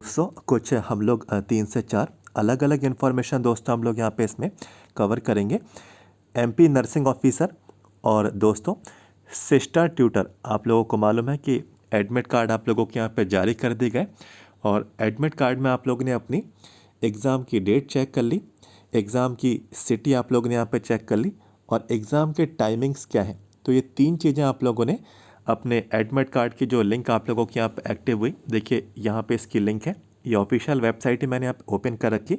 कुछ हम लोग 3 से 4 अलग अलग इन्फॉर्मेशन दोस्तों हम लोग यहाँ पे इसमें कवर करेंगे। एमपी नर्सिंग ऑफिसर और दोस्तों सिस्टर ट्यूटर, आप लोगों को मालूम है कि एडमिट कार्ड आप लोगों के यहाँ पे जारी कर दी गए और एडमिट कार्ड में आप लोगों ने अपनी एग्ज़ाम की डेट चेक कर ली, एग्ज़ाम की सिटी आप लोगों ने यहाँ पे चेक कर ली और एग्ज़ाम के टाइमिंग्स क्या हैं। तो ये 3 चीज़ें आप लोगों ने अपने एडमिट कार्ड की जो लिंक आप लोगों की यहाँ पे एक्टिव हुई, देखिए यहाँ पे इसकी लिंक है, ये ऑफिशियल वेबसाइट ही मैंने आप ओपन कर रखी।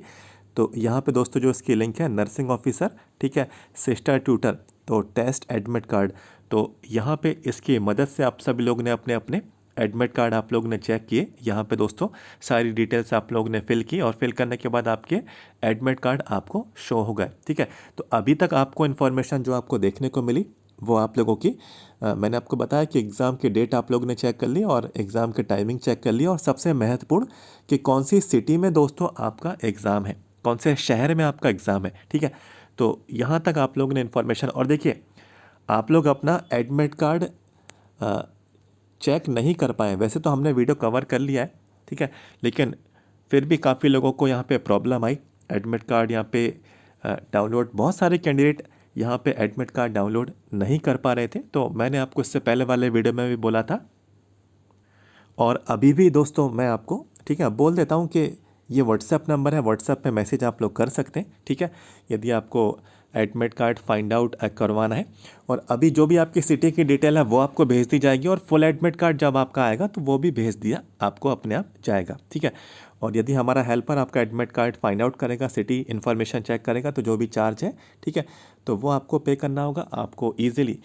तो यहाँ पे दोस्तों जो इसकी लिंक है नर्सिंग ऑफिसर, ठीक है, सिस्टर ट्यूटर, तो टेस्ट एडमिट कार्ड, तो यहाँ पे इसकी मदद से आप सभी लोग ने अपने अपने एडमिट कार्ड आप लोग ने चेक किए। यहाँ पे दोस्तों सारी डिटेल्स आप लोग ने फिल की और फिल करने के बाद आपके एडमिट कार्ड आपको शो हो गए, ठीक है। तो अभी तक आपको इन्फॉर्मेशन जो आपको देखने को मिली वो आप लोगों की मैंने आपको बताया कि एग्ज़ाम की डेट आप लोगों ने चेक कर ली और एग्ज़ाम की टाइमिंग चेक कर ली और सबसे महत्वपूर्ण कि कौन सी सिटी में दोस्तों आपका एग्ज़ाम है, कौन से शहर में आपका एग्ज़ाम है, ठीक है। तो यहाँ तक आप लोगों ने इन्फॉर्मेशन, और देखिए आप लोग अपना एडमिट कार्ड चेक नहीं कर पाए, वैसे तो हमने वीडियो कवर कर लिया है, ठीक है, लेकिन फिर भी काफ़ी लोगों को यहाँ पे प्रॉब्लम आई एडमिट कार्ड यहाँ पे डाउनलोड, बहुत सारे कैंडिडेट यहाँ पे एडमिट कार्ड डाउनलोड नहीं कर पा रहे थे। तो मैंने आपको इससे पहले वाले वीडियो में भी बोला था और अभी भी दोस्तों मैं आपको, ठीक है, बोल देता हूँ कि ये व्हाट्सएप नंबर है, व्हाट्सएप पे मैसेज आप लोग कर सकते हैं, ठीक है, यदि आपको एडमिट कार्ड फाइंड आउट करवाना है। और अभी जो भी आपकी सिटी की डिटेल है वो आपको भेज दी जाएगी और फुल एडमिट कार्ड जब आपका आएगा तो वो भी भेज दिया आपको अपने आप जाएगा, ठीक है। और यदि हमारा हेल्पर आपका एडमिट कार्ड फाइंड आउट करेगा, सिटी इन्फॉर्मेशन चेक करेगा, तो जो भी चार्ज है, ठीक है, तो वो आपको पे करना होगा आपको ईजिली।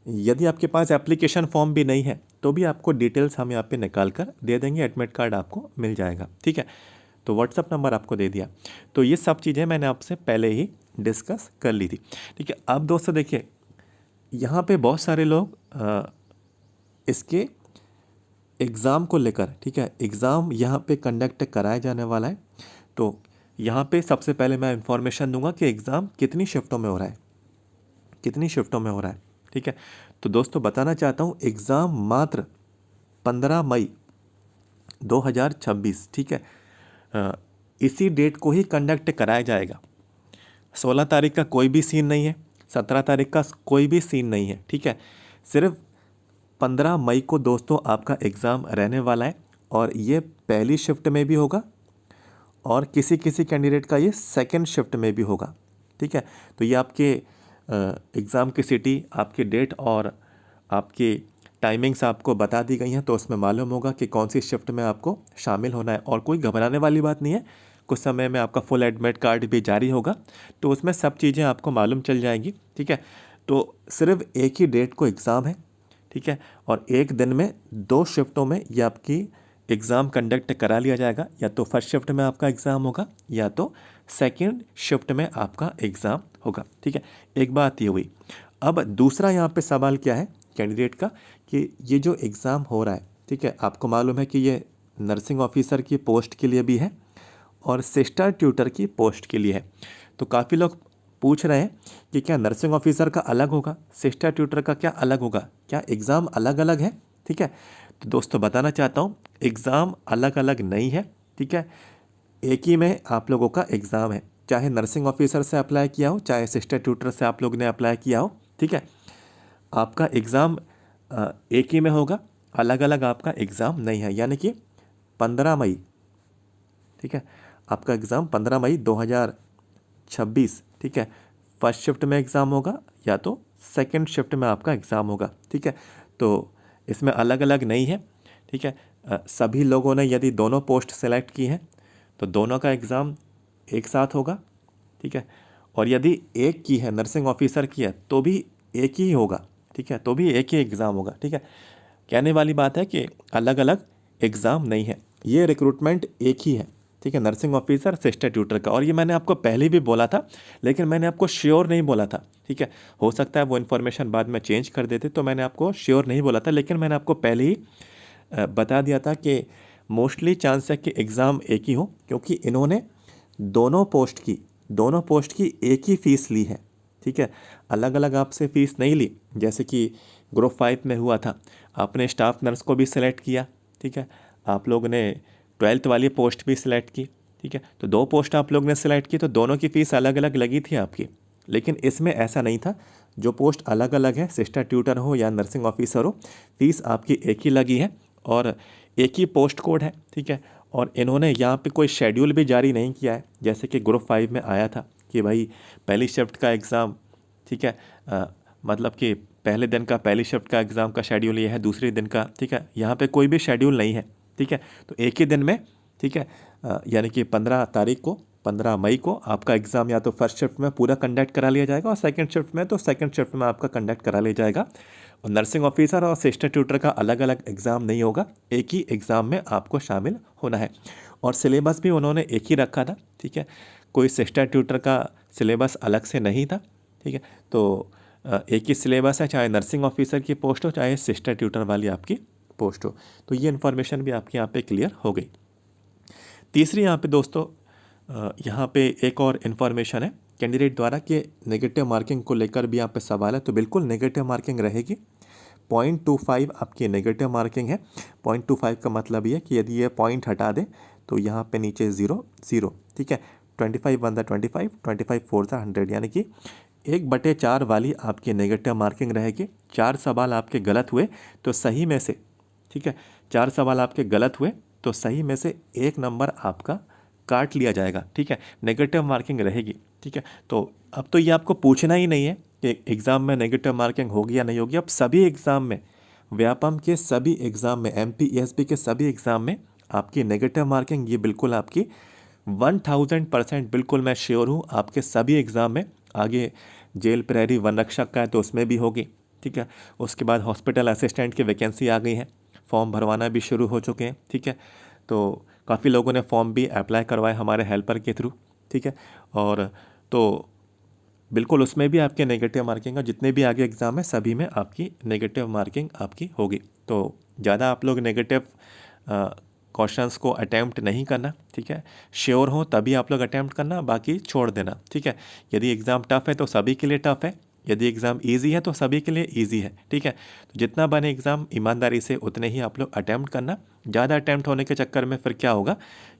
यदि आपके पास एप्लीकेशन फॉर्म भी नहीं है तो भी आपको डिटेल्स हम यहाँ पे निकाल कर दे देंगे, एडमिट कार्ड आपको मिल जाएगा, ठीक है। तो व्हाट्सअप नंबर आपको दे दिया। तो ये सब चीज़ें मैंने आपसे पहले ही डिस्कस कर ली थी, ठीक है। अब दोस्तों देखिए यहाँ पे बहुत सारे लोग इसके एग्ज़ाम को लेकर, ठीक है, एग्ज़ाम यहाँ पे कंडक्ट कराया जाने वाला है। तो यहाँ पे सबसे पहले मैं इंफॉर्मेशन दूंगा कि एग्ज़ाम कितनी शिफ्टों में हो रहा है, कितनी शिफ्टों में हो रहा है, ठीक है। तो दोस्तों बताना चाहता हूँ एग्ज़ाम मात्र 15 मई 2026, ठीक है, इसी डेट को ही कंडक्ट कराया जाएगा। 16 तारीख का कोई भी सीन नहीं है, 17 तारीख का कोई भी सीन नहीं है, ठीक है। सिर्फ 15 मई को दोस्तों आपका एग्ज़ाम रहने वाला है और ये पहली शिफ्ट में भी होगा और किसी किसी कैंडिडेट का ये सेकंड शिफ्ट में भी होगा, ठीक है। तो ये आपके एग्ज़ाम की सिटी, आपकी डेट और आपकी टाइमिंग्स आपको बता दी गई हैं, तो उसमें मालूम होगा कि कौन सी शिफ्ट में आपको शामिल होना है। और कोई घबराने वाली बात नहीं है, कुछ समय में आपका फुल एडमिट कार्ड भी जारी होगा तो उसमें सब चीज़ें आपको मालूम चल जाएंगी, ठीक है। तो सिर्फ एक ही डेट को एग्ज़ाम है, ठीक है, और एक दिन में 2 शिफ्टों में ये आपकी एग्ज़ाम कंडक्ट करा लिया जाएगा। या तो फर्स्ट शिफ्ट में आपका एग्ज़ाम होगा या तो सेकंड शिफ्ट में आपका एग्ज़ाम होगा, ठीक है। एक बात ये हुई। अब दूसरा यहाँ पे सवाल क्या है कैंडिडेट का कि ये जो एग्ज़ाम हो रहा है, ठीक है, आपको मालूम है कि ये नर्सिंग ऑफिसर की पोस्ट के लिए भी है और सिस्टर ट्यूटर की पोस्ट के लिए है। तो काफ़ी लोग पूछ रहे हैं कि क्या नर्सिंग ऑफिसर का अलग होगा, सिस्टर ट्यूटर का क्या अलग होगा, क्या एग्ज़ाम अलग अलग है, ठीक है। तो दोस्तों बताना चाहता हूँ एग्ज़ाम अलग अलग नहीं है, ठीक है, एक ही में आप लोगों का एग्ज़ाम है, चाहे नर्सिंग ऑफिसर से अप्लाई किया हो, चाहे सिस्टर ट्यूटर से आप लोग ने अप्लाई किया हो, ठीक है, आपका एग्ज़ाम एक ही में होगा, अलग अलग आपका एग्ज़ाम नहीं है। यानी कि 15 मई, ठीक है, आपका एग्ज़ाम 15 मई 2026, ठीक है, फर्स्ट शिफ्ट में एग्ज़ाम होगा या तो सेकंड शिफ्ट में आपका एग्ज़ाम होगा, ठीक है। तो इसमें अलग अलग नहीं है, ठीक है। सभी लोगों ने यदि दोनों पोस्ट सेलेक्ट की हैं तो दोनों का एग्ज़ाम एक साथ होगा, ठीक है। और यदि एक की है, नर्सिंग ऑफिसर की है, तो भी एक ही होगा, ठीक है, तो भी एक ही एग्ज़ाम होगा, ठीक है। कहने वाली बात है कि अलग अलग एग्ज़ाम नहीं है, ये रिक्रूटमेंट एक ही है, ठीक है, नर्सिंग ऑफिसर सिस्टर ट्यूटर का। और ये मैंने आपको पहले भी बोला था लेकिन मैंने आपको श्योर नहीं बोला था, ठीक है, हो सकता है वो इन्फॉर्मेशन बाद में चेंज कर देते, तो मैंने आपको श्योर नहीं बोला था, लेकिन मैंने आपको पहले ही बता दिया था कि मोस्टली चांस है कि एग्ज़ाम एक ही हो, क्योंकि इन्होंने दोनों पोस्ट की एक ही फ़ीस ली है, ठीक है, अलग अलग आपसे फ़ीस नहीं ली। जैसे कि ग्रुप 5 में हुआ था, आपने स्टाफ नर्स को भी सेलेक्ट किया, ठीक है, आप लोग ने ट्वेल्थ वाली पोस्ट भी सिलेक्ट की, ठीक है। तो 2 पोस्ट आप लोग ने सिलेक्ट की, तो दोनों की फ़ीस अलग अलग लगी थी आपकी। लेकिन इसमें ऐसा नहीं था, जो पोस्ट अलग अलग है, सिस्टर ट्यूटर हो या नर्सिंग ऑफिसर हो, फ़ीस आपकी एक ही लगी है और एक ही पोस्ट कोड है, ठीक है। और इन्होंने यहाँ पे कोई शेड्यूल भी जारी नहीं किया है, जैसे कि ग्रुप 5 में आया था कि भाई पहली शिफ्ट का एग्ज़ाम, ठीक है, मतलब कि पहले दिन का पहली शिफ्ट का एग्ज़ाम का शेड्यूल ये है, दूसरे दिन का, ठीक है। यहाँ पे कोई भी शेड्यूल नहीं है, ठीक है। तो एक ही दिन में, ठीक है, यानी कि 15 मई को आपका एग्ज़ाम या तो फर्स्ट शिफ्ट में पूरा कंडक्ट करा लिया जाएगा और सेकंड शिफ्ट में तो सेकंड शिफ्ट में आपका कंडक्ट करा लिया जाएगा। और नर्सिंग ऑफिसर और सिस्टर ट्यूटर का अलग अलग एग्ज़ाम नहीं होगा, एक ही एग्ज़ाम में आपको शामिल होना है। और सिलेबस भी उन्होंने एक ही रखा था, ठीक है। कोई सिस्टर ट्यूटर का सिलेबस अलग से नहीं था, ठीक है। तो एक ही सिलेबस है, चाहे नर्सिंग ऑफिसर की पोस्ट हो चाहे सिस्टर ट्यूटर वाली आपकी पोस्ट हो। तो ये इन्फॉर्मेशन भी आपके यहाँ पे क्लियर हो गई। तीसरी यहाँ पे दोस्तों, यहाँ पे एक और इन्फॉर्मेशन है कैंडिडेट द्वारा कि नेगेटिव मार्किंग को लेकर भी यहाँ पे सवाल है। तो बिल्कुल नेगेटिव मार्किंग रहेगी। 0.25 आपकी नेगेटिव मार्किंग है। 0.25 का मतलब ये है कि यदि ये पॉइंट हटा दें तो यहाँ पे नीचे 0 0, ठीक है। 25 1 25, 25 4 100, यानी कि 1/4 वाली आपकी नेगेटिव मार्किंग रहेगी। 4 सवाल आपके गलत हुए तो सही में से, ठीक है, 4 सवाल आपके गलत हुए तो सही में से 1 नंबर आपका काट लिया जाएगा, ठीक है। नेगेटिव मार्किंग रहेगी, ठीक है। तो अब तो ये आपको पूछना ही नहीं है कि एग्ज़ाम में नेगेटिव मार्किंग होगी या नहीं होगी। अब सभी एग्ज़ाम में, व्यापम के सभी एग्ज़ाम में, MPESB के सभी एग्ज़ाम में आपकी नेगेटिव मार्किंग ये बिल्कुल आपकी 1000% बिल्कुल मैं श्योर हूँ आपके सभी एग्ज़ाम में। आगे जेल प्रहरी वन रक्षक का है तो उसमें भी होगी, ठीक है। उसके बाद हॉस्पिटल असिस्टेंट की वैकेंसी आ गई है, फॉर्म भरवाना भी शुरू हो चुके हैं, ठीक है। तो काफ़ी लोगों ने फॉर्म भी अप्लाई करवाए हमारे हेल्पर के थ्रू, ठीक है। और तो बिल्कुल उसमें भी आपके नेगेटिव मार्किंग है, जितने भी आगे एग्ज़ाम है सभी में आपकी नेगेटिव मार्किंग आपकी होगी। तो ज़्यादा आप लोग नेगेटिव क्वेश्चंस को अटैम्प्ट नहीं करना, ठीक है। श्योर हो तभी आप लोग अटैम्प्ट करना, बाकी छोड़ देना, ठीक है। यदि एग्ज़ाम टफ़ है तो सभी के लिए टफ़ है, यदि एग्ज़ाम ईजी है तो सभी के लिए ईजी है, ठीक है। तो जितना बने एग्ज़ाम ईमानदारी से उतने ही आप लोग अटैम्प्ट करना। ज़्यादा अटैम्प्ट होने के चक्कर में फिर क्या होगा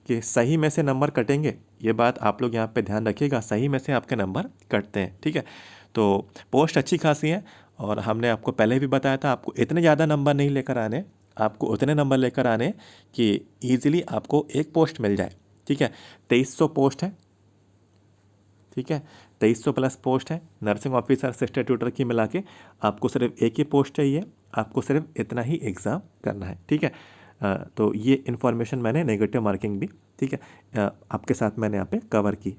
कि सही में से नंबर कटेंगे। ये बात आप लोग यहाँ पे ध्यान रखिएगा, सही में से आपके नंबर कटते हैं, ठीक है। तो पोस्ट अच्छी खासी है और हमने आपको पहले भी बताया था आपको इतने ज़्यादा नंबर नहीं लेकर आने, आपको उतने नंबर लेकर आने कि ईजिली आपको एक पोस्ट मिल जाए, ठीक है। 2300 पोस्ट है, ठीक है। 2300 प्लस पोस्ट है नर्सिंग ऑफिसर सिस्टर ट्यूटर की मिला के। आपको सिर्फ एक ही पोस्ट चाहिए, आपको सिर्फ इतना ही एग्ज़ाम करना है, ठीक है। तो ये इन्फॉर्मेशन मैंने नेगेटिव मार्किंग भी, ठीक है, आपके साथ मैंने यहाँ पे कवर की।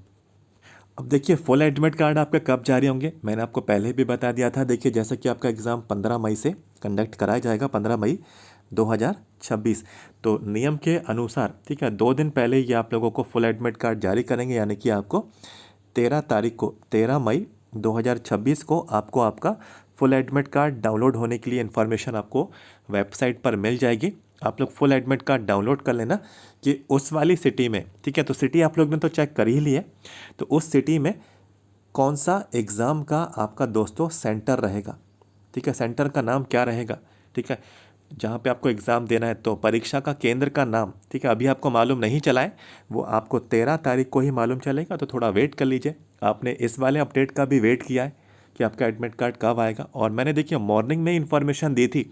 अब देखिए फुल एडमिट कार्ड आपके कब जारी होंगे, मैंने आपको पहले भी बता दिया था। देखिए जैसे कि आपका एग्ज़ाम 15 मई से कंडक्ट कराया जाएगा, 15 मई 2026। तो नियम के अनुसार, ठीक है, 2 दिन पहले ये आप लोगों को फुल एडमिट कार्ड जारी करेंगे, यानी कि आपको 13 तारीख को, 13 मई 2026 को आपको आपका फुल एडमिट कार्ड डाउनलोड होने के लिए इन्फॉर्मेशन आपको वेबसाइट पर मिल जाएगी। आप लोग फुल एडमिट कार्ड डाउनलोड कर लेना कि उस वाली सिटी में, ठीक है। तो सिटी आप लोग ने तो चेक कर ही लिया, तो उस सिटी में कौन सा एग्ज़ाम का आपका दोस्तों सेंटर रहेगा, ठीक है। सेंटर का नाम क्या रहेगा, ठीक है, जहाँ पे आपको एग्ज़ाम देना है। तो परीक्षा का केंद्र का नाम, ठीक है, अभी आपको मालूम नहीं चला है, वो आपको 13 तारीख को ही मालूम चलेगा। तो थोड़ा वेट कर लीजिए। आपने इस वाले अपडेट का भी वेट किया है कि आपका एडमिट कार्ड कब आएगा, और मैंने देखिए मॉर्निंग में इन्फॉर्मेशन दी थी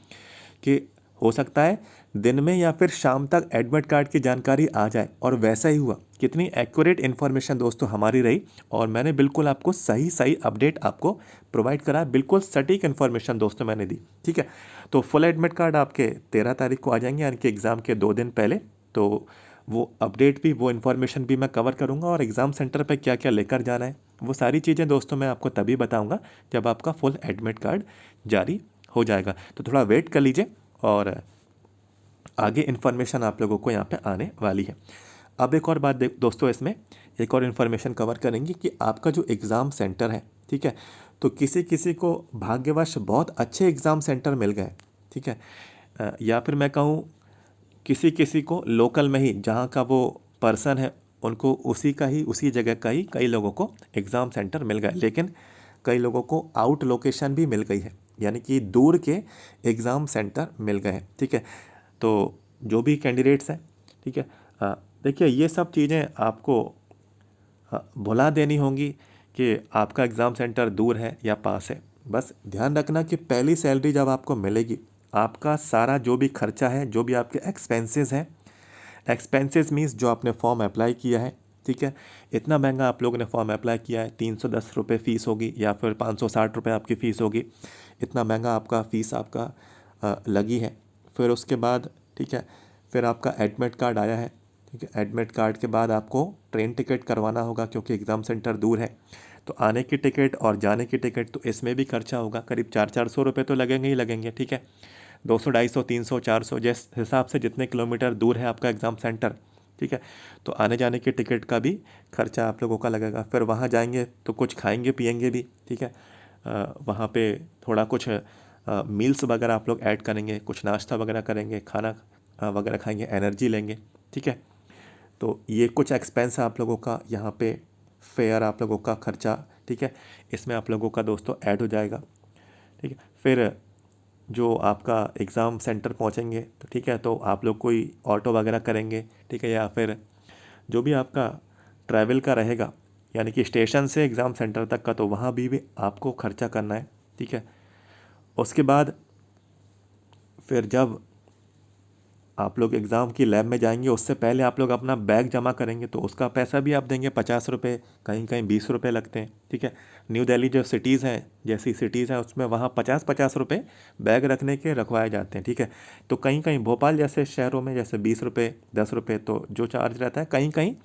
कि हो सकता है दिन में या फिर शाम तक एडमिट कार्ड की जानकारी आ जाए, और वैसा ही हुआ। कितनी एक्यूरेट इन्फॉर्मेशन दोस्तों हमारी रही, और मैंने बिल्कुल आपको सही सही अपडेट आपको प्रोवाइड करा, बिल्कुल सटीक इन्फॉर्मेशन दोस्तों मैंने दी, ठीक है। तो फुल एडमिट कार्ड आपके 13 तारीख को आ जाएंगे, यानी कि एग्ज़ाम के 2 दिन पहले। तो वो अपडेट भी, वो इन्फॉर्मेशन भी मैं कवर करूँगा, और एग्ज़ाम सेंटर पर क्या क्या लेकर जाना है वो सारी चीज़ें दोस्तों मैं आपको तभी बताऊँगा जब आपका फुल एडमिट कार्ड जारी हो जाएगा। तो थोड़ा वेट कर लीजिए, और आगे इन्फॉर्मेशन आप लोगों को यहाँ पे आने वाली है। अब एक और बात दोस्तों, इसमें एक और इन्फॉर्मेशन कवर करेंगे कि आपका जो एग्ज़ाम सेंटर है, ठीक है, तो किसी किसी को भाग्यवश बहुत अच्छे एग्ज़ाम सेंटर मिल गए, ठीक है, या फिर मैं कहूँ किसी किसी को लोकल में ही, जहाँ का वो पर्सन है उनको उसी का ही, उसी जगह का ही कई लोगों को एग्ज़ाम सेंटर मिल गए। लेकिन कई लोगों को आउट लोकेशन भी मिल गई है, यानी कि दूर के एग्ज़ाम सेंटर मिल गए हैं, ठीक है। तो जो भी कैंडिडेट्स हैं, ठीक है, देखिए ये सब चीज़ें आपको भुला देनी होंगी कि आपका एग्ज़ाम सेंटर दूर है या पास है। बस ध्यान रखना कि पहली सैलरी जब आपको मिलेगी, आपका सारा जो भी खर्चा है, जो भी आपके एक्सपेंसेस हैं, एक्सपेंसेस मीन्स जो आपने फॉर्म अप्लाई किया है, ठीक है, इतना महंगा आप लोगों ने फॉर्म अप्लाई किया है, 310 रुपये फ़ीस होगी या फिर 560 रुपये आपकी फ़ीस होगी, इतना महंगा आपका फ़ीस आपका लगी है। फिर उसके बाद ठीक है, फिर आपका एडमिट कार्ड आया है, ठीक है, एडमिट कार्ड के बाद आपको ट्रेन टिकट करवाना होगा क्योंकि एग्ज़ाम सेंटर दूर है, तो आने की टिकट और जाने की टिकट तो इसमें भी खर्चा होगा, करीब 400 तो लगेंगे ही लगेंगे, ठीक है, 200 250 300 400 जिस हिसाब से जितने किलोमीटर दूर है आपका एग्ज़ाम सेंटर, ठीक है, तो आने जाने की टिकट का भी खर्चा आप लोगों का लगेगा। फिर वहाँ जाएंगे तो कुछ खाएंगे पिएंगे भी, ठीक है, वहाँ पे थोड़ा कुछ मील्स वगैरह आप लोग ऐड करेंगे, कुछ नाश्ता वगैरह करेंगे, खाना वगैरह खाएंगे, एनर्जी लेंगे, ठीक है, तो ये कुछ एक्सपेंस है आप लोगों का, यहाँ पे फेयर आप लोगों का खर्चा, ठीक है, इसमें आप लोगों का दोस्तों ऐड हो जाएगा, ठीक है। फिर जो आपका एग्ज़ाम सेंटर पहुँचेंगे तो ठीक है, तो आप लोग कोई ऑटो वगैरह करेंगे, ठीक है, या फिर जो भी आपका ट्रैवल का रहेगा, यानी कि स्टेशन से एग्ज़ाम सेंटर तक का, तो वहाँ भी आपको खर्चा करना है, ठीक है। उसके बाद फिर जब आप लोग एग्ज़ाम की लैब में जाएंगे उससे पहले आप लोग अपना बैग जमा करेंगे, तो उसका पैसा भी आप देंगे 50 रुपये, कहीं कहीं 20 रुपये लगते हैं, ठीक है। न्यू दिल्ली जो सिटीज़ हैं, जैसी सिटीज़ हैं उसमें वहाँ 50-50 रुपये बैग रखने के रखवाए जाते हैं, ठीक है। तो कहीं कहीं भोपाल जैसे शहरों में जैसे 20 रुपये 10 रुपये तो जो चार्ज रहता है, कहीं कहीं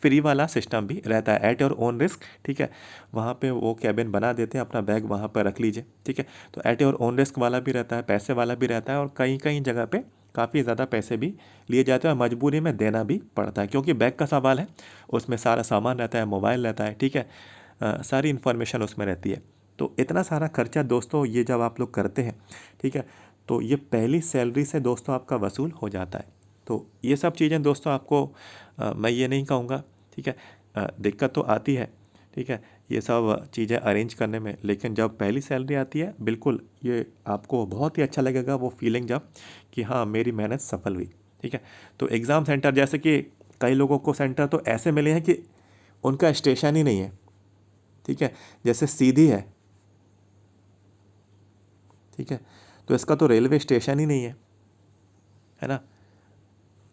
फ्री वाला सिस्टम भी रहता है, एट योर ओन रिस्क, ठीक है। वहाँ पे वो कैबिन बना देते हैं, अपना बैग वहाँ पर रख लीजिए, ठीक है। तो एट योर ओन रिस्क वाला भी रहता है, पैसे वाला भी रहता है, और कहीं कहीं जगह पे काफ़ी ज़्यादा पैसे भी लिए जाते हैं और मजबूरी में देना भी पड़ता है, क्योंकि बैग का सवाल है, उसमें सारा सामान रहता है, मोबाइल रहता है, ठीक है, सारी इन्फॉर्मेशन उसमें रहती है। तो इतना सारा खर्चा दोस्तों ये जब आप लोग करते हैं, ठीक है, तो ये पहली सैलरी से दोस्तों आपका वसूल हो जाता है। तो ये सब चीज़ें दोस्तों आपको मैं ये नहीं कहूँगा, ठीक है, दिक्कत तो आती है, ठीक है, ये सब चीज़ें अरेंज करने में, लेकिन जब पहली सैलरी आती है बिल्कुल ये आपको बहुत ही अच्छा लगेगा वो फीलिंग, जब कि हाँ मेरी मेहनत सफल हुई, ठीक है। तो एग्ज़ाम सेंटर जैसे कि कई लोगों को सेंटर तो ऐसे मिले हैं कि उनका स्टेशन ही नहीं है, ठीक है, जैसे सीधी है, ठीक है, तो इसका तो रेलवे स्टेशन ही नहीं है ना,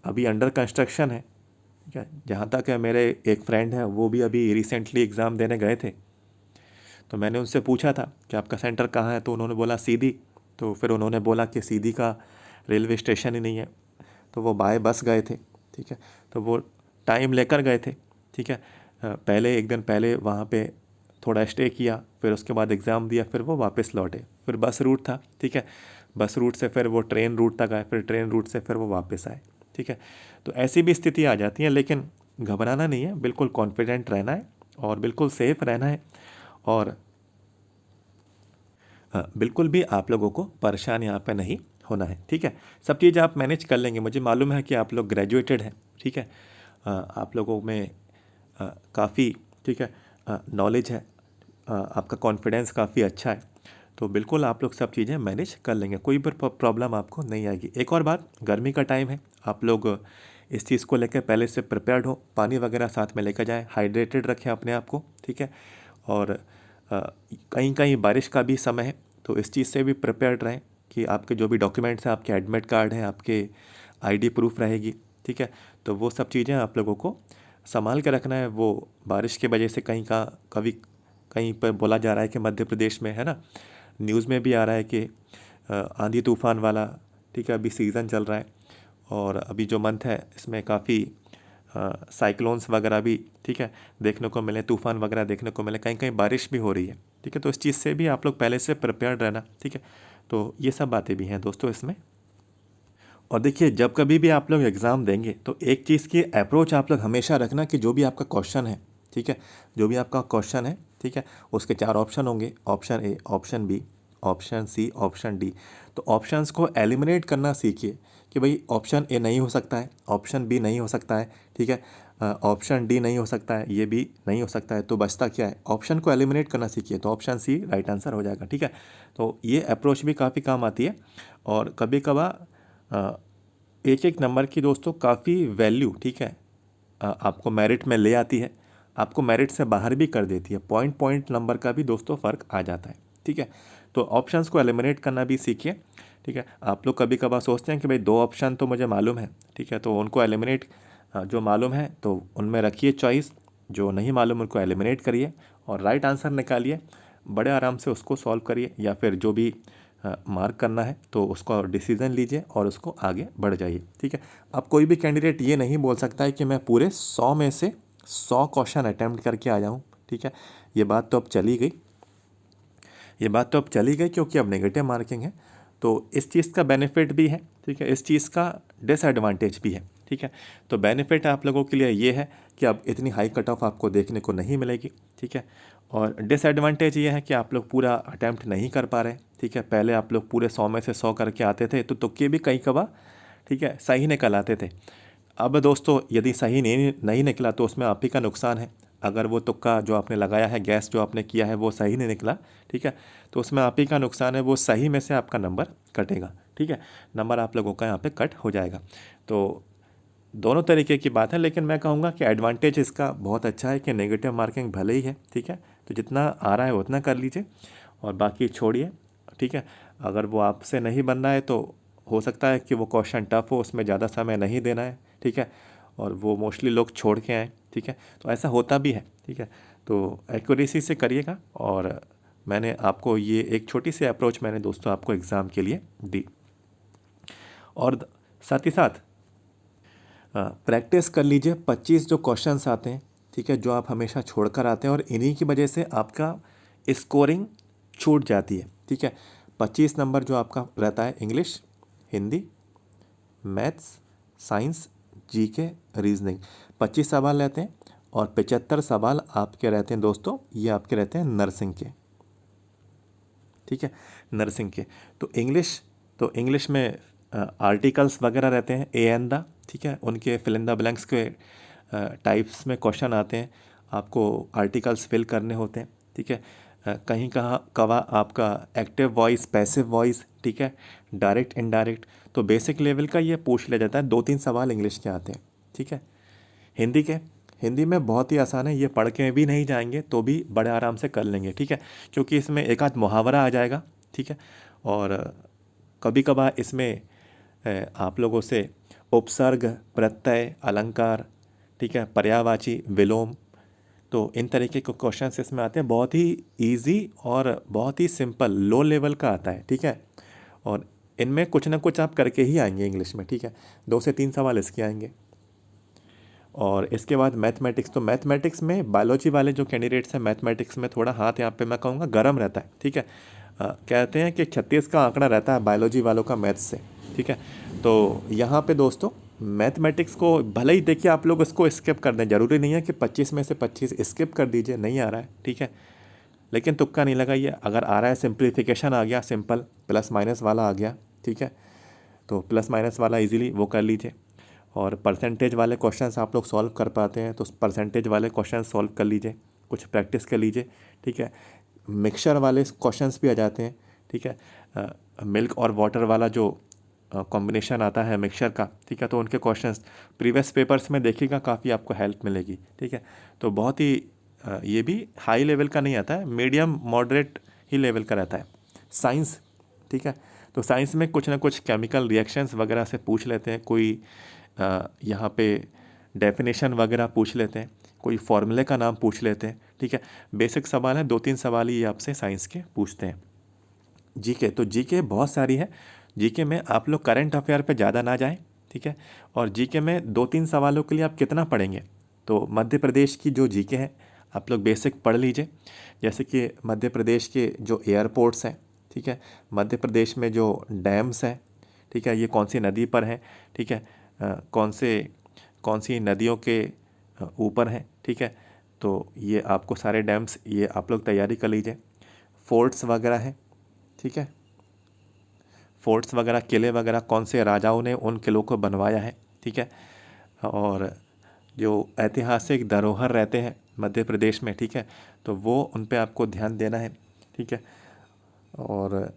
अभी अंडर कंस्ट्रक्शन है, ठीक है। जहाँ तक है मेरे एक फ्रेंड है, वो भी अभी रिसेंटली एग्ज़ाम देने गए थे, तो मैंने उनसे पूछा था कि आपका सेंटर कहाँ है, तो उन्होंने बोला सीधी, तो फिर उन्होंने बोला कि सीधी का रेलवे स्टेशन ही नहीं है, तो वो बाय बस गए थे, ठीक है, तो वो टाइम लेकर गए थे, ठीक है, पहले एक दिन पहले वहाँ पे थोड़ा स्टे किया, फिर उसके बाद एग्ज़ाम दिया, फिर वो वापस लौटे, फिर बस रूट था, ठीक है, बस रूट से फिर वो ट्रेन रूट तक आए, फिर ट्रेन रूट से फिर वो वापस आए, ठीक है। तो ऐसी भी स्थिति आ जाती है, लेकिन घबराना नहीं है, बिल्कुल कॉन्फिडेंट रहना है और बिल्कुल सेफ़ रहना है, और बिल्कुल भी आप लोगों को परेशान यहाँ पे नहीं होना है, ठीक है। सब चीज़ आप मैनेज कर लेंगे, मुझे मालूम है कि आप लोग ग्रेजुएटेड हैं, ठीक है, आप लोगों में काफ़ी, ठीक है, नॉलेज है, आपका कॉन्फिडेंस काफ़ी अच्छा है, तो बिल्कुल आप लोग सब चीज़ें मैनेज कर लेंगे, कोई भी प्रॉब्लम आपको नहीं आएगी। एक और बात, गर्मी का टाइम है, आप लोग इस चीज़ को लेकर पहले से प्रिपेयर्ड हो, पानी वगैरह साथ में लेकर जाएं, हाइड्रेटेड रखें अपने आप को, ठीक है, और कहीं कहीं बारिश का भी समय है, तो इस चीज़ से भी प्रिपेयर्ड रहें कि आपके जो भी डॉक्यूमेंट्स हैं, आपके एडमिट कार्ड हैं, आपके आईडी प्रूफ रहेगी, ठीक है, तो वो सब चीज़ें आप लोगों को संभाल के रखना है। वो बारिश की वजह से कहीं का कभी कहीं पर बोला जा रहा है कि मध्य प्रदेश में है ना, न्यूज़ में भी आ रहा है कि आंधी तूफ़ान वाला, ठीक है, अभी सीज़न चल रहा है, और अभी जो मंथ है इसमें काफ़ी साइक्लोन्स वगैरह भी, ठीक है, देखने को मिले, तूफ़ान वगैरह देखने को मिले, कहीं कहीं बारिश भी हो रही है, ठीक है, तो इस चीज़ से भी आप लोग पहले से प्रिपेयर्ड रहना, ठीक है। तो ये सब बातें भी हैं दोस्तों इसमें। और देखिए जब कभी भी आप लोग एग्ज़ाम देंगे तो एक चीज़ की अप्रोच आप लोग हमेशा रखना कि जो भी आपका क्वेश्चन है, ठीक है, जो भी आपका क्वेश्चन है, ठीक है, उसके 4 ऑप्शन होंगे, option A, option B, option C, option D. तो ऑप्शंस को एलिमिनेट करना सीखिए कि भाई ऑप्शन ए नहीं हो सकता है, ऑप्शन बी नहीं हो सकता है, ठीक है, ऑप्शन डी नहीं हो सकता है, ये भी नहीं हो सकता है, तो बचता क्या है, ऑप्शन को एलिमिनेट करना सीखिए, तो ऑप्शन सी राइट आंसर हो जाएगा, ठीक है। तो ये अप्रोच भी काफ़ी काम आती है, और कभी कभार एक एक नंबर की दोस्तों काफ़ी वैल्यू, ठीक है, आपको मेरिट में ले आती है, आपको मेरिट से बाहर भी कर देती है। पॉइंट पॉइंट नंबर का भी दोस्तों फ़र्क आ जाता है, ठीक है। तो ऑप्शंस को एलिमिनेट करना भी सीखिए, ठीक है। आप लोग कभी कभार सोचते हैं कि भाई 2 ऑप्शन तो मुझे मालूम है, ठीक है, तो उनको एलिमिनेट, जो मालूम है तो उनमें रखिए चॉइस, जो नहीं मालूम उनको एलिमिनेट करिए और राइट आंसर निकालिए, बड़े आराम से उसको सॉल्व करिए, या फिर जो भी मार्क करना है तो उसको डिसीज़न लीजिए और उसको आगे बढ़ जाइए, ठीक है। अब कोई भी कैंडिडेट ये नहीं बोल सकता है कि मैं पूरे 100 में से 100 क्वेश्चन अटैम्प्ट करके आ जाऊँ, ठीक है। ये बात तो अब चली गई, ये बात तो अब चली गई, क्योंकि अब नेगेटिव मार्किंग है। तो इस चीज़ का बेनिफिट भी है, ठीक है, इस चीज़ का डिसएडवांटेज भी है, ठीक है। तो बेनिफिट आप लोगों के लिए ये है कि अब इतनी हाई कट ऑफ आपको देखने को नहीं मिलेगी, ठीक है। और डिसएडवांटेज ये है कि आप लोग पूरा अटैम्प्ट नहीं कर पा रहे, ठीक है। पहले आप लोग पूरे 100 में से 100 करके आते थे तो तुक्के भी कई कबार, ठीक है, सही निकल आते थे। अब दोस्तों यदि सही नहीं निकला तो उसमें आप ही का नुकसान है। अगर वो तुक्का जो आपने लगाया है, गैस जो आपने किया है वो सही नहीं निकला, ठीक है, तो उसमें आप ही का नुकसान है, वो सही में से आपका नंबर कटेगा, ठीक है, नंबर आप लोगों का यहाँ पे कट हो जाएगा। तो दोनों तरीके की बात है, लेकिन मैं कहूँगा कि एडवांटेज इसका बहुत अच्छा है कि नेगेटिव मार्किंग भले ही है, ठीक है, तो जितना आ रहा है उतना कर लीजिए और बाकी छोड़िए, ठीक है। अगर वो आपसे नहीं बन रहा है तो हो सकता है कि वो क्वेश्चन टफ हो, उसमें ज़्यादा समय नहीं देना है, ठीक है, और वो मोस्टली लोग छोड़ के आएँ, ठीक है, तो ऐसा होता भी है, ठीक है। तो एक्यूरेसी से करिएगा, और मैंने आपको ये एक छोटी सी अप्रोच मैंने दोस्तों आपको एग्ज़ाम के लिए दी। और साथ ही साथ प्रैक्टिस कर लीजिए, 25 जो क्वेश्चंस आते हैं, ठीक है, जो आप हमेशा छोड़कर आते हैं, और इन्हीं की वजह से आपका स्कोरिंग छूट जाती है, ठीक है। 25 नंबर जो आपका रहता है, English, Hindi, maths, science, GK, reasoning, 25 सवाल रहते हैं, और 75 सवाल आपके रहते हैं दोस्तों, ये आपके रहते हैं नर्सिंग के, ठीक है, नर्सिंग के। तो इंग्लिश में आर्टिकल्स वगैरह रहते हैं, ए एन द, ठीक है, उनके फिल इन द ब्लैंक्स के टाइप्स में क्वेश्चन आते हैं, आपको आर्टिकल्स फिल करने होते हैं, ठीक है। कहीं कहाँ कवा आपका एक्टिव वॉइस, पैसिव वॉइस, ठीक है, डायरेक्ट इनडायरेक्ट, तो बेसिक लेवल का ये पूछ लिया जाता है। 2-3 सवाल इंग्लिश के आते हैं, ठीक है। हिंदी के, हिंदी में बहुत ही आसान है, ये पढ़ के भी नहीं जाएंगे तो भी बड़े आराम से कर लेंगे, ठीक है, क्योंकि इसमें एक आध मुहावरा आ जाएगा, ठीक है। और कभी कभार इसमें आप लोगों से उपसर्ग, प्रत्यय, अलंकार, ठीक है, पर्यायवाची, विलोम, तो इन तरीके के क्वेश्चंस इसमें आते हैं। बहुत ही इजी और बहुत ही सिंपल लो लेवल का आता है, ठीक है। और इनमें कुछ ना कुछ आप करके ही आएंगे इंग्लिश में, ठीक है, 2 से 3 सवाल इसके आएंगे। और इसके बाद मैथमेटिक्स, तो मैथमेटिक्स में बायोलॉजी वाले जो कैंडिडेट्स हैं, मैथमेटिक्स में थोड़ा हाथ यहाँ पे मैं कहूँगा गर्म रहता है, ठीक है। कहते हैं कि 36 का आंकड़ा रहता है बायोलॉजी वालों का मैथ्स से, ठीक है। तो यहाँ पे दोस्तों मैथमेटिक्स को भले ही देखिए आप लोग इसको स्किप कर दें, ज़रूरी नहीं है कि 25 में से 25 स्किप कर दीजिए, नहीं आ रहा है, ठीक है, लेकिन तुक्का नहीं लगाइए। अगर आ रहा है, सिंप्लीफिकेशन आ गया, सिंपल प्लस माइनस वाला आ गया, ठीक है, तो प्लस माइनस वाला इजीली वो कर लीजिए। और परसेंटेज वाले क्वेश्चंस आप लोग सॉल्व कर पाते हैं तो परसेंटेज वाले क्वेश्चन सॉल्व कर लीजिए, कुछ प्रैक्टिस कर लीजिए, ठीक है। मिक्सचर वाले क्वेश्चंस भी आ जाते हैं, ठीक है, मिल्क और वाटर वाला जो कॉम्बिनेशन आता है मिक्सचर का, ठीक है, तो उनके क्वेश्चंस प्रीवियस पेपर्स में देखिएगा, काफ़ी आपको हेल्प मिलेगी, ठीक है। तो बहुत ही ये भी हाई लेवल का नहीं आता है, मीडियम मॉडरेट ही लेवल का रहता है। साइंस, ठीक है, तो साइंस में कुछ ना कुछ केमिकल रिएक्शंस वगैरह से पूछ लेते हैं, कोई यहाँ पे डेफिनेशन वगैरह पूछ लेते हैं, कोई फॉर्मूले का नाम पूछ लेते हैं, ठीक है। बेसिक सवाल है, 2-3 सवाल ही आपसे साइंस के पूछते हैं। जीके, तो जीके बहुत सारी है, जीके में आप लोग करंट अफेयर पे ज़्यादा ना जाएं, ठीक है। और जीके में 2-3 सवालों के लिए आप कितना पढ़ेंगे, तो मध्य प्रदेश की जो जीके है आप लोग बेसिक पढ़ लीजिए, जैसे कि मध्य प्रदेश के जो एयरपोर्ट्स हैं, ठीक है, मध्य प्रदेश में जो डैम्स हैं, ठीक है, ये कौन सी नदी पर हैं, ठीक है, कौन सी नदियों के ऊपर हैं, ठीक है, तो ये आपको सारे डैम्स ये आप लोग तैयारी कर लीजिए। फोर्ट्स वगैरह हैं, ठीक है, फोर्ट्स वगैरह, किले वगैरह, कौन से राजाओं ने उन किलों को बनवाया है, ठीक है। और जो ऐतिहासिक धरोहर रहते हैं मध्य प्रदेश में, ठीक है, तो वो उन पे आपको ध्यान देना है, ठीक है। और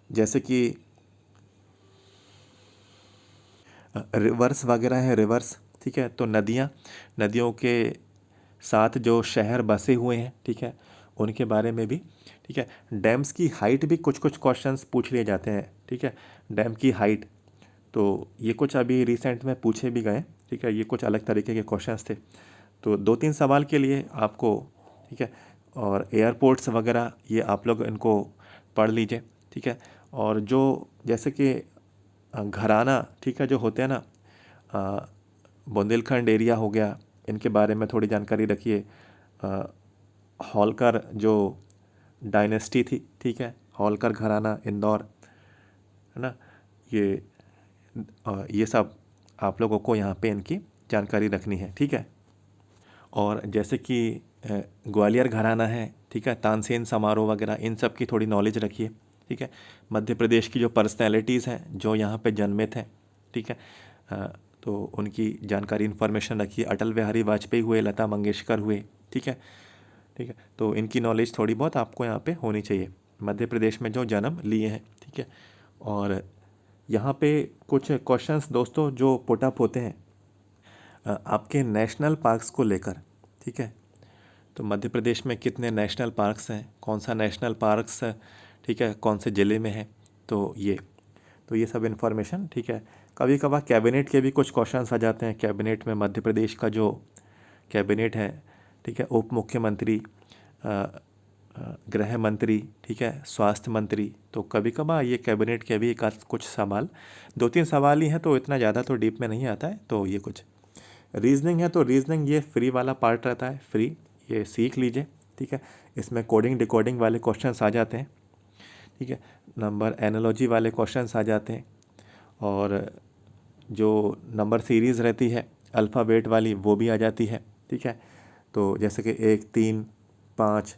जैसे कि रिवर्स वगैरह है, रिवर्स, ठीक है। तो नदियाँ, नदियों के साथ जो शहर बसे हुए हैं, ठीक है, उनके बारे में भी, ठीक है। डैम्स की हाइट भी कुछ कुछ क्वेश्चंस पूछ लिए जाते हैं, ठीक है। डैम की हाइट, तो ये कुछ अभी रिसेंट में पूछे भी गए, ठीक है। ये कुछ अलग तरीके के क्वेश्चंस थे, तो 2-3 सवाल के लिए आपको, ठीक है। और एयरपोर्ट्स वगैरह ये आप लोग इनको पढ़ लीजिए, ठीक है। और जो जैसे कि घराना, ठीक है, जो होते हैं ना, अ, बुंदेलखंड एरिया हो गया, इनके बारे में थोड़ी जानकारी रखिए। होलकर जो डायनेस्टी थी, ठीक है, होलकर घराना इंदौर, है ना, ये ये सब आप लोगों को यहाँ पे इनकी जानकारी रखनी है, ठीक है। और जैसे कि ग्वालियर घराना है, ठीक है, तानसेन समारोह वगैरह, इन सब की थोड़ी नॉलेज रखिए, ठीक है। मध्य प्रदेश की जो पर्सनैलिटीज़ हैं जो यहाँ पे जन्मित हैं, ठीक है, तो उनकी जानकारी, इन्फॉर्मेशन रखिए। अटल बिहारी वाजपेयी हुए, लता मंगेशकर हुए, ठीक है, ठीक है। तो इनकी नॉलेज थोड़ी बहुत आपको यहाँ पे होनी चाहिए, मध्य प्रदेश में जो जन्म लिए हैं, ठीक है। और यहाँ पे कुछ क्वेश्चंस दोस्तों जो पुटअप होते हैं आपके नेशनल पार्क्स को लेकर, ठीक है। तो मध्य प्रदेश में कितने नेशनल पार्क्स हैं, कौन सा नेशनल पार्क्स है, ठीक है, कौन से ज़िले में है, तो ये सब इन्फॉर्मेशन, ठीक है। कभी कभार कैबिनेट के भी कुछ क्वेश्चंस आ जाते हैं। कैबिनेट में मध्य प्रदेश का जो कैबिनेट है, ठीक है, उप मुख्यमंत्री, गृह मंत्री, ठीक है, स्वास्थ्य मंत्री, तो कभी कभार ये कैबिनेट के भी एक आध कुछ सवाल, 2-3 सवाल ही हैं, तो इतना ज़्यादा तो डीप में नहीं आता है। तो ये कुछ रीजनिंग है, तो रीजनिंग ये फ्री वाला पार्ट रहता है, फ्री, ये सीख लीजिए, ठीक है। इसमें कोडिंग डिकोडिंग वाले क्वेश्चंस आ जाते हैं, ठीक है। नंबर एनालॉजी वाले क्वेश्चंस आ जाते हैं, और जो नंबर सीरीज़ रहती है अल्फ़ाबेट वाली, वो भी आ जाती है, ठीक है। तो जैसे कि 1, 3, 5,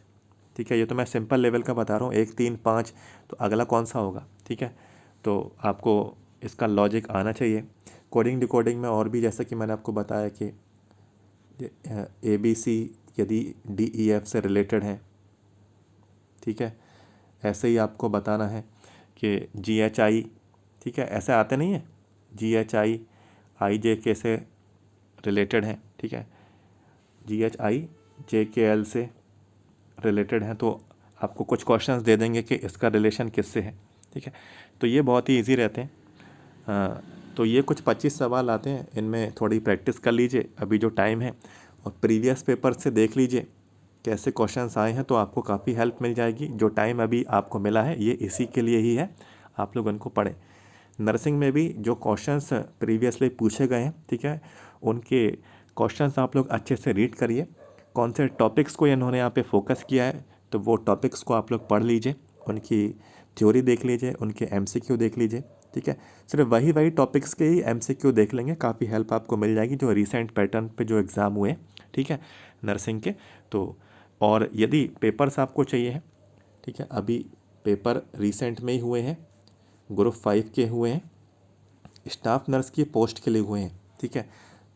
ठीक है, ये तो मैं सिंपल लेवल का बता रहा हूँ, 1, 3, 5, तो अगला कौन सा होगा, ठीक है। तो आपको इसका लॉजिक आना चाहिए। कोडिंग डिकोडिंग में और भी, जैसे कि मैंने आपको बताया कि ABC यदि DEF से रिलेटेड है, ठीक है, ऐसे ही आपको बताना है कि GHI, ठीक है, ऐसे आते नहीं है, GHI IJK से रिलेटेड है, ठीक है, GHI JKL से रिलेटेड है, तो आपको कुछ क्वेश्चंस दे देंगे कि इसका रिलेशन किससे है, ठीक है। तो ये बहुत ही इजी रहते हैं। तो ये कुछ 25 सवाल आते हैं, इनमें थोड़ी प्रैक्टिस कर लीजिए अभी जो टाइम है, और प्रीवियस पेपर से देख लीजिए कैसे क्वेश्चंस आए हैं, तो आपको काफ़ी हेल्प मिल जाएगी। जो टाइम अभी आपको मिला है ये इसी के लिए ही है, आप लोग उनको पढ़ें। नर्सिंग में भी जो क्वेश्चंस प्रीवियसली पूछे गए हैं, ठीक है, उनके क्वेश्चंस आप लोग अच्छे से रीड करिए। कौन से टॉपिक्स को इन्होंने यहाँ पे फोकस किया है, तो वो टॉपिक्स को आप लोग पढ़ लीजिए, उनकी थ्योरी देख लीजिए, उनके MCQ देख लीजिए, ठीक है। सिर्फ वही टॉपिक्स के ही MCQ देख लेंगे, काफ़ी हेल्प आपको मिल जाएगी जो रिसेंट पैटर्न पे जो एग्ज़ाम हुए, ठीक है, नर्सिंग के। तो और यदि पेपर्स आपको चाहिए हैं, ठीक है, अभी पेपर रिसेंट में ही हुए हैं, ग्रुप 5 के हुए हैं, स्टाफ नर्स की पोस्ट के लिए हुए हैं, ठीक है।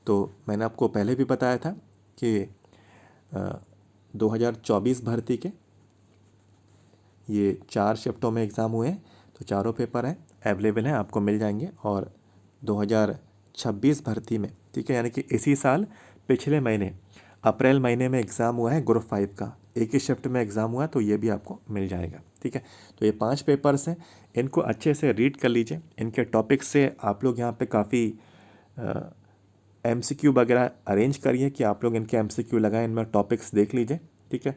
तो मैंने आपको पहले भी बताया था कि 2024 भर्ती के ये 4 शिफ्टों में एग्ज़ाम हुए हैं, तो चारों पेपर हैं, अवेलेबल हैं, आपको मिल जाएंगे। और 2026 भर्ती में, ठीक है, यानी कि इसी साल पिछले महीने अप्रैल महीने में एग्ज़ाम हुआ है ग्रुप 5 का, एक ही शिफ्ट में एग्ज़ाम हुआ है, तो ये भी आपको मिल जाएगा, ठीक है। तो ये 5 पेपर्स हैं, इनको अच्छे से रीड कर लीजिए। इनके टॉपिक्स से आप लोग यहाँ पे काफ़ी MCQ वगैरह अरेंज करिए कि आप लोग इनके MCQ लगाएं, इनमें टॉपिक्स देख लीजिए, ठीक है।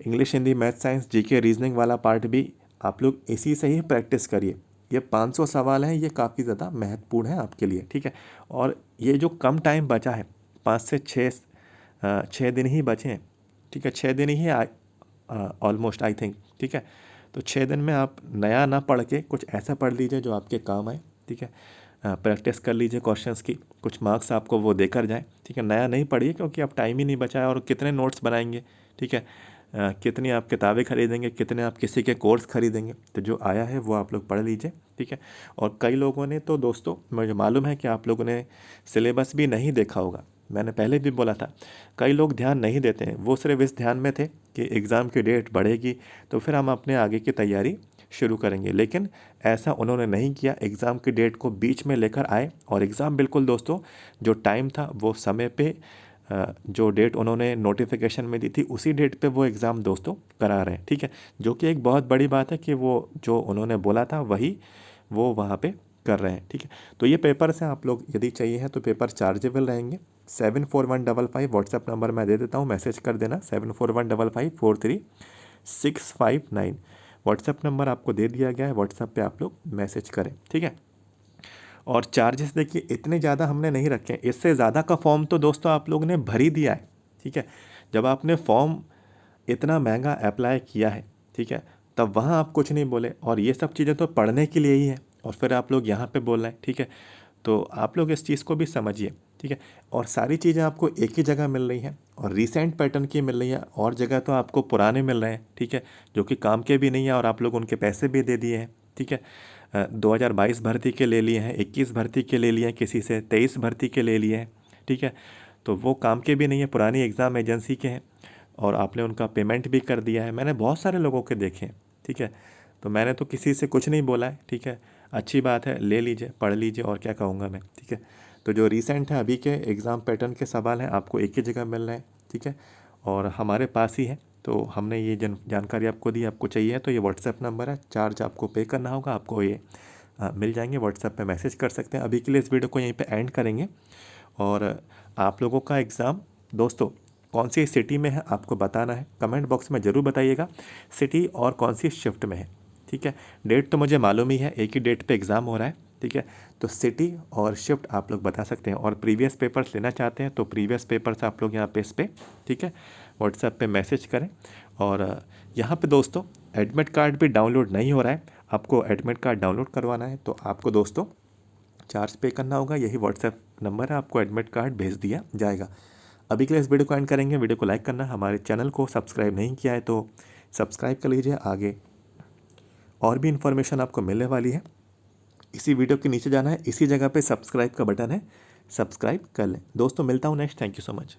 English, Hindi, math, science, GK, reasoning वाला पार्ट भी आप लोग इसी से ही प्रैक्टिस करिए। ये 500 सवाल हैं, ये काफ़ी ज़्यादा महत्वपूर्ण है आपके लिए, ठीक है। और ये जो कम टाइम बचा है, 5 से 6 दिन ही बचे हैं, ठीक है, 6 दिन ही ऑलमोस्ट आई थिंक, ठीक है। तो 6 दिन में आप नया ना पढ़ के कुछ ऐसा पढ़ लीजिए जो आपके काम आए, ठीक है। प्रैक्टिस कर लीजिए क्वेश्चंस की, कुछ मार्क्स आपको वो देकर जाए, ठीक है। नया नहीं पढ़िए क्योंकि अब टाइम ही नहीं बचा है, और कितने नोट्स बनाएंगे, ठीक है, कितनी आप किताबें खरीदेंगे, कितने आप किसी के कोर्स खरीदेंगे, तो जो आया है वो आप लोग पढ़ लीजिए, ठीक है। और कई लोगों ने तो दोस्तों, मुझे मालूम है कि आप लोगों ने सिलेबस भी नहीं देखा होगा, मैंने पहले भी बोला था, कई लोग ध्यान नहीं देते हैं, वो सिर्फ इस ध्यान में थे कि एग्ज़ाम की डेट बढ़ेगी तो फिर हम अपने आगे की तैयारी शुरू करेंगे, लेकिन ऐसा उन्होंने नहीं किया। एग्ज़ाम की डेट को बीच में लेकर आए और एग्ज़ाम बिल्कुल दोस्तों जो टाइम था वो समय पे जो डेट उन्होंने नोटिफिकेशन में दी थी उसी डेट पे वो एग्ज़ाम दोस्तों करा रहे हैं, ठीक है। जो कि एक बहुत बड़ी बात है कि वो जो उन्होंने बोला था वही वो वहाँ पे कर रहे हैं, ठीक है। तो ये पेपर्स हैं, आप लोग यदि चाहिए हैं तो पेपर चार्जेबल रहेंगे। 741555 व्हाट्सएप नंबर मैं दे देता हूँ, मैसेज कर देना 7415543659 व्हाट्सएप नंबर आपको दे दिया गया है, व्हाट्सएप पे आप लोग मैसेज करें, ठीक है। और चार्जेस देखिए इतने ज़्यादा हमने नहीं रखे हैं, इससे ज़्यादा का फॉर्म तो दोस्तों आप लोगों ने भर ही दिया है, ठीक है। जब आपने फॉर्म इतना महंगा अप्लाई किया है, ठीक है, तब वहाँ आप कुछ नहीं बोले, और ये सब चीज़ें तो पढ़ने के लिए ही है, और फिर आप लोग यहाँ पे बोल रहे हैं, ठीक है। तो आप लोग इस चीज़ को भी समझिए, ठीक है। और सारी चीज़ें आपको एक ही जगह मिल रही हैं और रिसेंट पैटर्न की मिल रही है, और जगह तो आपको पुराने मिल रहे हैं, ठीक है, जो कि काम के भी नहीं है और आप लोग उनके पैसे भी दे दिए हैं, ठीक है। 2022 भर्ती के ले लिए हैं, 21 भर्ती के ले लिए हैं, किसी से 23 भर्ती के ले लिए हैं, ठीक है। तो वो काम के भी नहीं है, पुरानी एग्ज़ाम एजेंसी के हैं, और आपने उनका पेमेंट भी कर दिया है। मैंने बहुत सारे लोगों के देखे हैं, ठीक है। तो मैंने तो किसी से कुछ नहीं बोला है, ठीक है। अच्छी बात है, ले लीजिए, पढ़ लीजिए, और क्या कहूँगा मैं, ठीक है। तो जो रिसेंट है अभी के एग्ज़ाम पैटर्न के सवाल हैं आपको एक ही जगह मिल रहे हैं, ठीक है, और हमारे पास ही है। तो हमने ये जानकारी आपको दी, आपको चाहिए तो ये व्हाट्सएप नंबर है, चार्ज आपको पे करना होगा, आपको ये मिल जाएंगे, व्हाट्सएप पे मैसेज कर सकते हैं। अभी के लिए इस वीडियो को यहीं पे एंड करेंगे, और आप लोगों का एग्ज़ाम दोस्तों कौन सी सिटी में है आपको बताना है, कमेंट बॉक्स में ज़रूर बताइएगा, सिटी और कौन सी शिफ्ट में है, ठीक है। डेट तो मुझे मालूम ही है, एक ही डेट पे एग्ज़ाम हो रहा है, ठीक है। तो सिटी और शिफ्ट आप लोग बता सकते हैं, और प्रीवियस पेपर्स लेना चाहते हैं तो प्रीवियस पेपर्स आप लोग यहाँ पे इस पर, ठीक है, व्हाट्सएप पे मैसेज करें। और यहाँ पे दोस्तों एडमिट कार्ड भी डाउनलोड नहीं हो रहा है, आपको एडमिट कार्ड डाउनलोड करवाना है तो आपको दोस्तों चार्ज पे करना होगा, यही व्हाट्सएप नंबर है, आपको एडमिट कार्ड भेज दिया जाएगा। अभी के लिए इस वीडियो को एंड करेंगे, वीडियो को लाइक करना, हमारे चैनल को सब्सक्राइब नहीं किया है तो सब्सक्राइब कर लीजिए, आगे और भी इन्फॉर्मेशन आपको मिलने वाली है। इसी वीडियो के नीचे जाना है, इसी जगह पे सब्सक्राइब का बटन है, सब्सक्राइब कर लें। दोस्तों मिलता हूँ next, thank you so much.